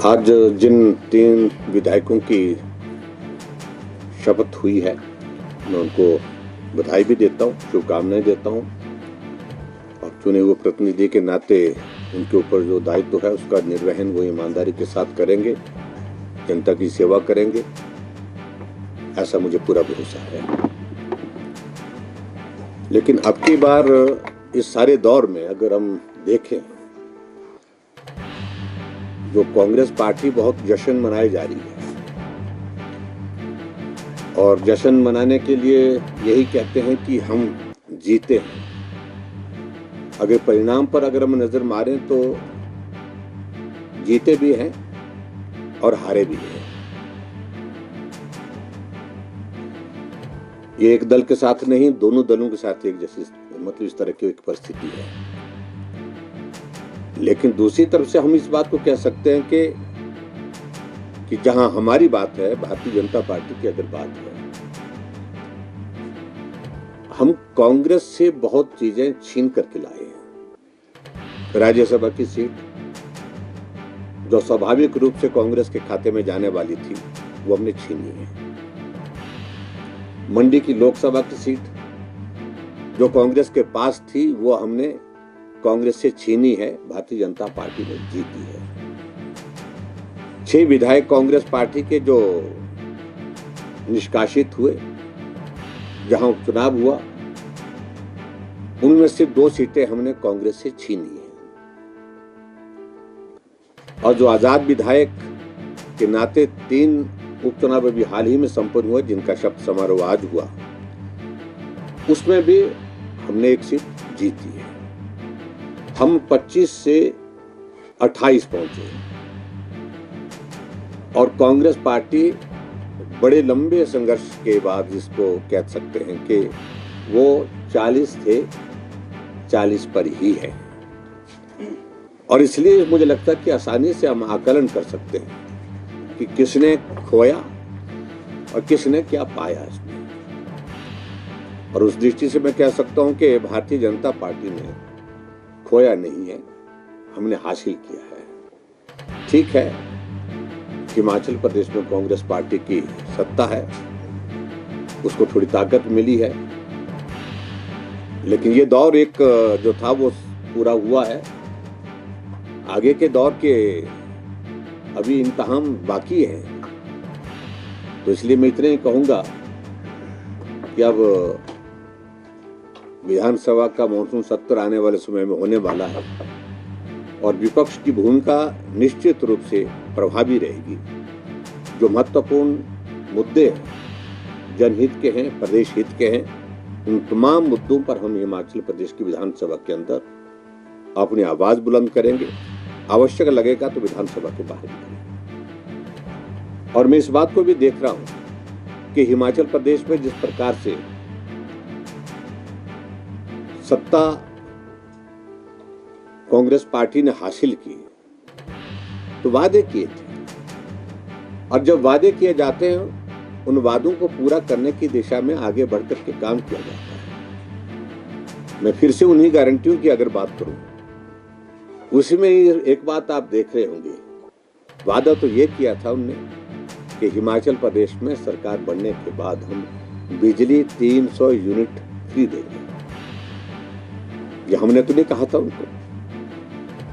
आज जिन 3 विधायकों की शपथ हुई है, मैं उनको बधाई भी देता हूँ, शुभकामनाएं देता हूँ और चुने हुए प्रतिनिधि के नाते उनके ऊपर जो दायित्व है उसका निर्वहन वो ईमानदारी के साथ करेंगे, जनता की सेवा करेंगे, ऐसा मुझे पूरा भरोसा है। लेकिन अब की बार इस सारे दौर में अगर हम देखें, जो कांग्रेस पार्टी बहुत जश्न मनाई जा रही है और जश्न मनाने के लिए यही कहते हैं कि हम जीते हैं। अगर परिणाम पर अगर हम नजर मारें तो जीते भी हैं और हारे भी हैं। ये एक दल के साथ नहीं, दोनों दलों के साथ एक जैसी मतलब इस तरह की एक परिस्थिति है। लेकिन दूसरी तरफ से हम इस बात को कह सकते हैं कि जहां हमारी बात है, भारतीय जनता पार्टी की अगर बात है, हम कांग्रेस से बहुत चीजें छीन करके लाए हैं। राज्यसभा की सीट जो स्वाभाविक रूप से कांग्रेस के खाते में जाने वाली थी वो हमने छीनी है। मंडी की लोकसभा की सीट जो कांग्रेस के पास थी वो हमने कांग्रेस से छीनी है, भारतीय जनता पार्टी ने जीती है। 6 विधायक कांग्रेस पार्टी के जो निष्कासित हुए, जहां उपचुनाव हुआ, उनमें से 2 सीटें हमने कांग्रेस से छीनी है। और जो आजाद विधायक के नाते 3 उपचुनाव अभी हाल ही में संपन्न हुए, जिनका शपथ समारोह आज हुआ, उसमें भी हमने एक सीट जीती है। हम 25 से 28 पहुंचे और कांग्रेस पार्टी बड़े लंबे संघर्ष के बाद जिसको कह सकते हैं कि वो 40 थे, 40 पर ही है। और इसलिए मुझे लगता है कि आसानी से हम आकलन कर सकते हैं कि किसने खोया और किसने क्या पाया इसमें। और उस दृष्टि से मैं कह सकता हूं कि भारतीय जनता पार्टी ने खोया नहीं है, हमने हासिल किया है। ठीक है, हिमाचल प्रदेश में कांग्रेस पार्टी की सत्ता है, उसको थोड़ी ताकत मिली है, लेकिन ये दौर एक जो था वो पूरा हुआ है। आगे के दौर के अभी इम्तिहान बाकी है। तो इसलिए मैं इतने ही कहूंगा कि अब विधानसभा का मॉनसून सत्र आने वाले समय में होने वाला है और विपक्ष की भूमिका निश्चित रूप से प्रभावी रहेगी। जो महत्वपूर्ण मुद्दे हैं, जनहित के हैं, प्रदेश हित के हैं, उन तमाम मुद्दों पर हम हिमाचल प्रदेश की विधानसभा के अंदर अपनी आवाज बुलंद करेंगे। आवश्यक लगेगा तो विधानसभा के बाहर भी करेंगे। और मैं इस बात को भी देख रहा हूं कि हिमाचल प्रदेश में जिस प्रकार से सत्ता कांग्रेस पार्टी ने हासिल की, तो वादे किए थे, और जब वादे किए जाते हैं उन वादों को पूरा करने की दिशा में आगे बढ़कर के काम किया जाता है। मैं फिर से उन्हीं गारंटियों की अगर बात करूं, उसमें एक बात आप देख रहे होंगे, वादा तो ये किया था उनने कि हिमाचल प्रदेश में सरकार बनने के बाद हम बिजली 300 यूनिट फ्री देंगे। ये हमने तो नहीं कहा था उनको।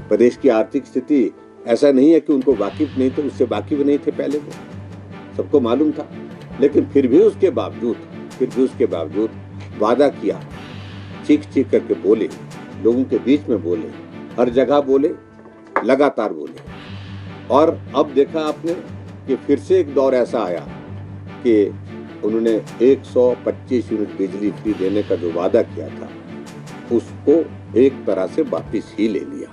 प्रदेश की आर्थिक स्थिति ऐसा नहीं है कि उनको वाकिफ नहीं थे, उससे वाकिफ नहीं थे पहले, वो सबको मालूम था। लेकिन फिर भी उसके बावजूद वादा किया, चीख करके बोले, लोगों के बीच में बोले, हर जगह बोले, लगातार बोले। और अब देखा आपने कि फिर से एक दौर ऐसा आया कि उन्होंने 125 यूनिट बिजली फ्री देने का जो वादा किया था उसको एक तरह से वापिस ही ले लिया।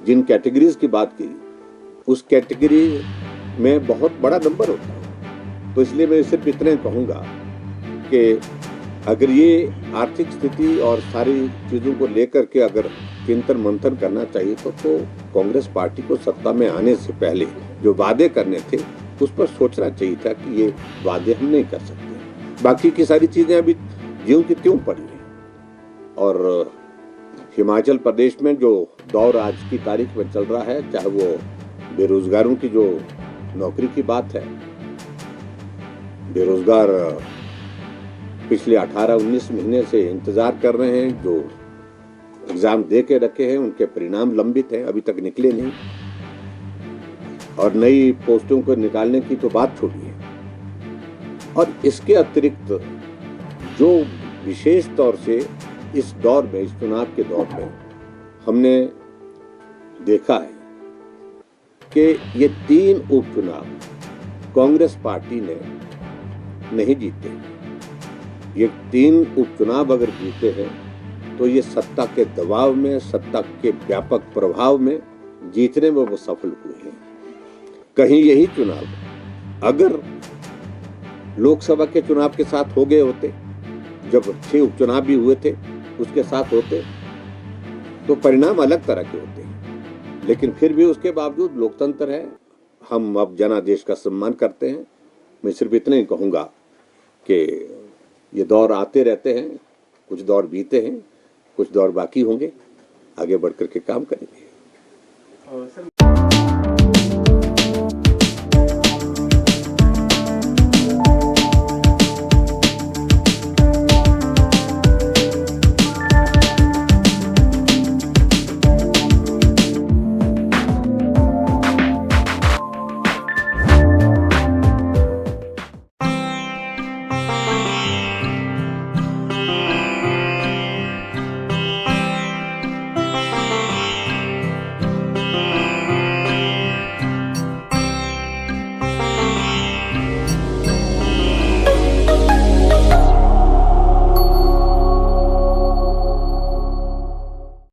जिन कैटेगरीज की बात की, उस कैटेगरी में बहुत बड़ा नंबर होता है। तो इसलिए मैं सिर्फ इतने कहूँगा कि अगर ये आर्थिक स्थिति और सारी चीज़ों को लेकर के अगर चिंतन मंथन करना चाहिए तो कांग्रेस पार्टी को सत्ता में आने से पहले जो वादे करने थे उस पर सोचना चाहिए था कि ये वादे हम नहीं कर सकते। बाकी की सारी चीज़ें अभी ज्यों की त्यों पड़ी हैं। और हिमाचल प्रदेश में जो दौर आज की तारीख में चल रहा है, चाहे वो बेरोजगारों की जो नौकरी की बात है, बेरोजगार पिछले 18-19 महीने से इंतजार कर रहे हैं, जो एग्जाम दे के रखे हैं उनके परिणाम लंबित हैं, अभी तक निकले नहीं, और नई पोस्टों को निकालने की तो बात छोड़िए। और इसके अतिरिक्त जो विशेष तौर से इस दौर में, इस चुनाव के दौर में हमने देखा है कि ये 3 उपचुनाव कांग्रेस पार्टी ने नहीं जीते। ये 3 उपचुनाव अगर जीते हैं तो ये सत्ता के दबाव में, सत्ता के व्यापक प्रभाव में जीतने में वो सफल हुए हैं। कहीं यही चुनाव अगर लोकसभा के चुनाव के साथ हो गए होते, जब 6 उपचुनाव भी हुए थे उसके साथ होते, तो परिणाम अलग तरह के होते हैं। लेकिन फिर भी उसके बावजूद लोकतंत्र है, हम अब जनादेश का सम्मान करते हैं। मैं सिर्फ इतना ही कहूँगा कि ये दौर आते रहते हैं, कुछ दौर बीते हैं, कुछ दौर बाकी होंगे, आगे बढ़ कर के काम करेंगे।